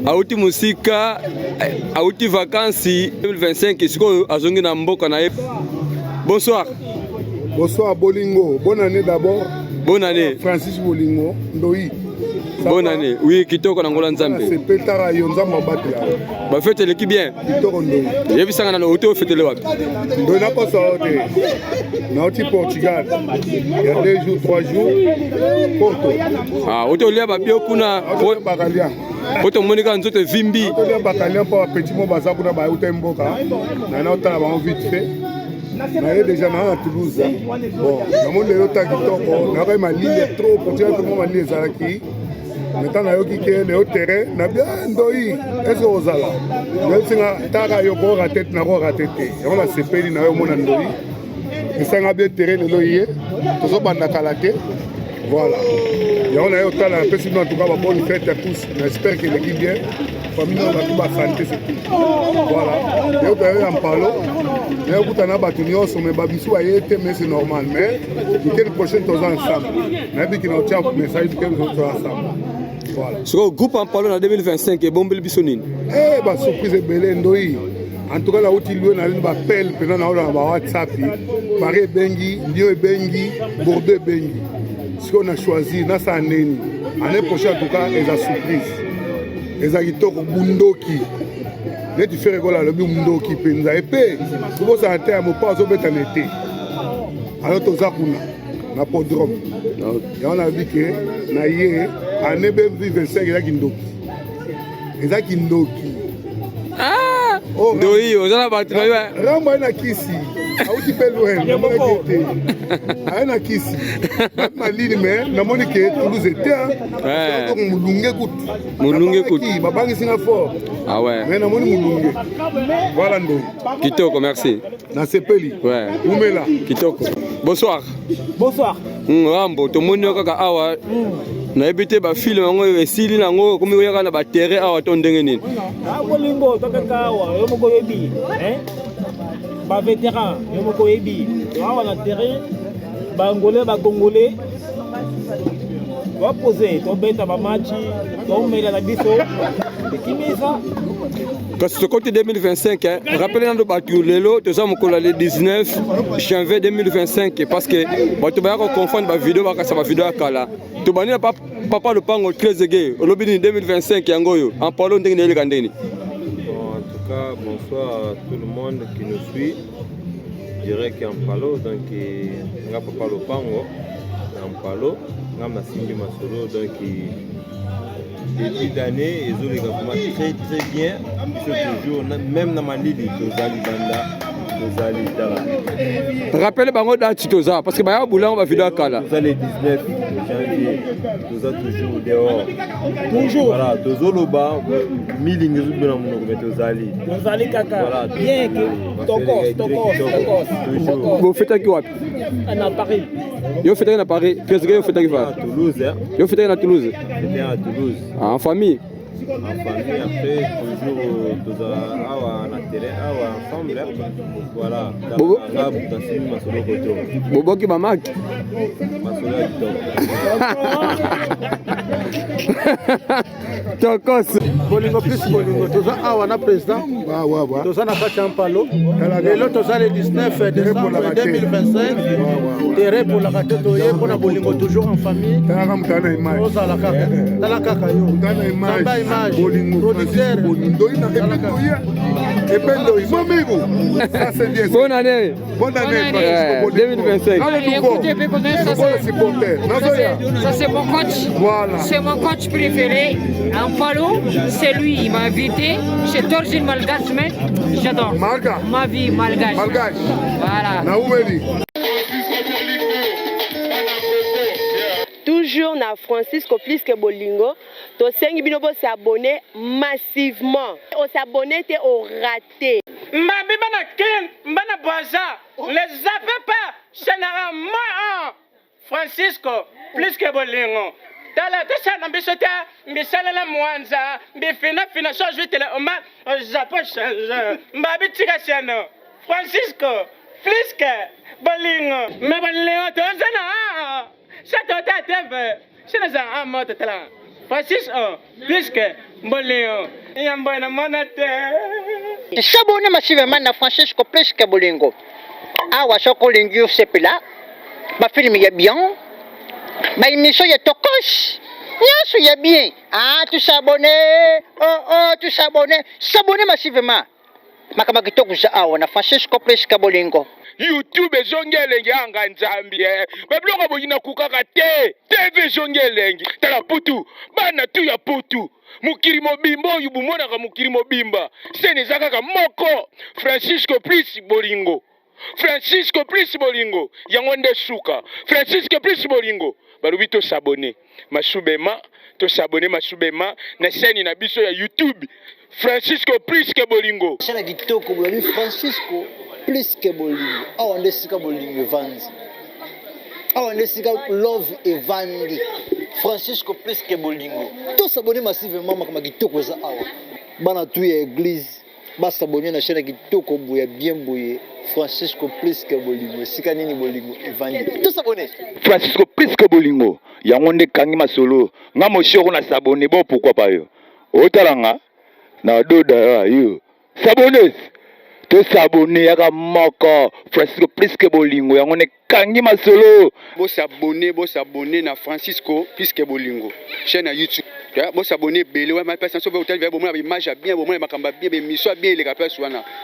auti musika auti vacances 2025 siko azongi na mboka na ye. Bonsoir. Bonsoir Bolingo, bonne année d'abord. Bonne année. Francis Bolingo, Ndoi. Bonne année. Oui, Kitoko Nangola Nzambe. C'est Petara Yonza Mabati. Bah faites l'équipe bien. Kitoko Ndoi. J'ai vu ça dans l'auto, faites le wap. Ndoi n'a pas sorti. Nauti Portugal. Il y a 2 jours, 3 jours. Porto. Ah, auto lia ba bio kuna. Bakalia. Auto Monica nzote vimbi. Auto Bakalia pour petit mot baza kuna ba auto mboka. Na na otala ba vite fait. Je déjà à Toulouse. Bon, dans le temps qui ma ligne trop pour dire que ma ligne est maintenant, le terrain, na bien ndoi. Est-ce que vous allez? Je suis tara yoko raté na raté. On a sepeli na yo mona ndoi. Je suis bien terrain le loyer. Tout ça banda kalaté. Voilà. Et on a eu temps un peu sinon en tout cas bonne fête à tous. J'espère que l'équipe bien. Famille on va tout ba santé c'est tout. Voilà. Et on a eu en parlo. Et on a battu nous sur mes babisou a été mais c'est normal mais le prochain tous ensemble. Mais bien qu'on tient un message que nous tous ensemble. Voilà. Sur le groupe en parlant en 2025 et bombe le bisonine. Eh bah surprise belé ndoi. En tout cas, là où il y a un appel, pendant la WhatsApp, Paris Bengi, Lyon Bengi, Bordeaux Bengi. Ce qu'on a choisi, c'est l'année prochaine, en tout cas, c'est une surprise. Les agiteurs Bundoki. Les différents gars, le Bundoki, ils ont épais. Pour ça, on a pas de été. Alors, tout ça, on a pas de drôme. Et on a dit que, l'année 2025, il y a Kindoki. Il y a Kindoki. Ah! Ndoi, on a battu. Ramba na kisi. Auti pelo hen, na mona kete. Ana kisi. Malini me, na mona ke Toulouse était. Donc mulunge kut. Mulunge kut. Babangi singa fort. Ah ouais. Mais na mona mulunge. Voilà ndoi. Kitoko, merci. Na sepeli. Ouais. Umela. Kitoko. Bonsoir. Bonsoir. Rambo, to moni kaka awa. Na ebite ba film ngo esili nango komi oyaka na ba terrain awa to ndenge nini. Ah Bolingo to kaka awa yo moko yebi, ba vétéran yo moko yebi. Awa na terrain ba ngolais ba congolais. Va poser to beta ba match, to mela na biso. Kimisa. Parce que côté 2025, rappelez-nous que lelo, nous sommes le 19 janvier 2025 parce que tu vas confondre la vidéo avec la vidéo à Kala. Tu vas papa le pango 13 gay, au lobby 2025 yangoyo, en parlant de Kandeni. En tout cas, bonsoir à tout le monde qui nous suit. Je dirais qu'en palo, donc on a papa le pango, en palo, on a ma Simbi Masolo, donc début d'année, ils ont les gars très très bien. Toujours, même dans ma ligue, rappelez bango date toza parce que ba boula on va vidéo kala. Nous allons 19 janvier, nous sommes toujours dehors. Toujours. Voilà, toujours le bas, 1000 ingrédients dans mon mais tous allés. Nous allons caca. Bien que tokos. Vous faites à qui wapi? À Paris. Yo faites à Paris, qu'est-ce que vous faites à Toulouse hein. Yo faites à Toulouse. C'était à Toulouse. En famille. En famille, après, toujours, tous à terrain, ensemble, voilà. Bobo qui m'a marqué. Tokos. Bolingo plus Bolingo. Toza awa na président. Toza na kati palo. Et l'autre toza le 19 décembre 2025. Terrain pour la kate toye pour na Bolingo toujours en famille. Toza la kaka. Tala kaka yo. Samba image. Producteur. Et Bendo, ça c'est bien. Bonne année. Bonne année. 2025. Ça c'est mon coach. Voilà. C'est mon coach préféré. En palo, c'est lui. Il m'a invité. J'ai d'origine malgache, mais j'adore. Malga. Ma vie malgache. Malgache. Voilà. Toujours na Francisco plus que Bolingo, to sengi bino bo s'abonner massivement. On s'abonner te au raté. Mbabi bana ken, bana boisa. Les zappez pas. Général moi Francisco plus que Bolingo. Tala tesa na bisote, mbisala la mwanza, mbifina change vite le oma, zapo change. Mbabi tika siano. Francisco plus que Bolingo. Mais Bolingo to zana. C'est toi, c'est un mot de talent. Francisco plus que bolingo yambo na monate s'abonner massivement na Francisco plus que bolingo awa soko lingi sepela ba film ya bien ba émission ya tokos nyaso ya bien tu s'abonner tu s'abonner massivement makama kitoko za awa na Francisco plus que bolingo YouTube ezongelenge anga nzambi babiloko boyina kukaka te TV ezongelenge tala putu bana tu ya putu mukiri mobimba oyo bumonaka mukiri mobimba sene eza kaka moko Francisco plus bolingo Francisco plus bolingo yango nde suka Francisco plus bolingo balobi tosabone masubema na seni na biso ya YouTube Francisco plus que bolingo Chala kitoko bwa Francisco plus que bolingo awa nde sika bolingo evandi awa nde sika love evandi Francisco plus que bolingo tosabone massivement makama kitoko eza awa bana tu ya église basabone na chaîne kitoko boya bien boye Francisco plus que bolingo sika nini bolingo evandi tosabone Francisco plus que bolingo yango nde kangi masolo nga moshoko na sabone bo pourquoi pas yo otalanga na doda yo sabone to sabone yaka moko Francisco plus que bolingo yango ne kangi masolo bo sabone na Francisco plus que bolingo chaîne na YouTube bo sabone belé wa ma personne so be hotel be bo mo na image bien bo mo na makamba bien be mission bien les rappeurs wana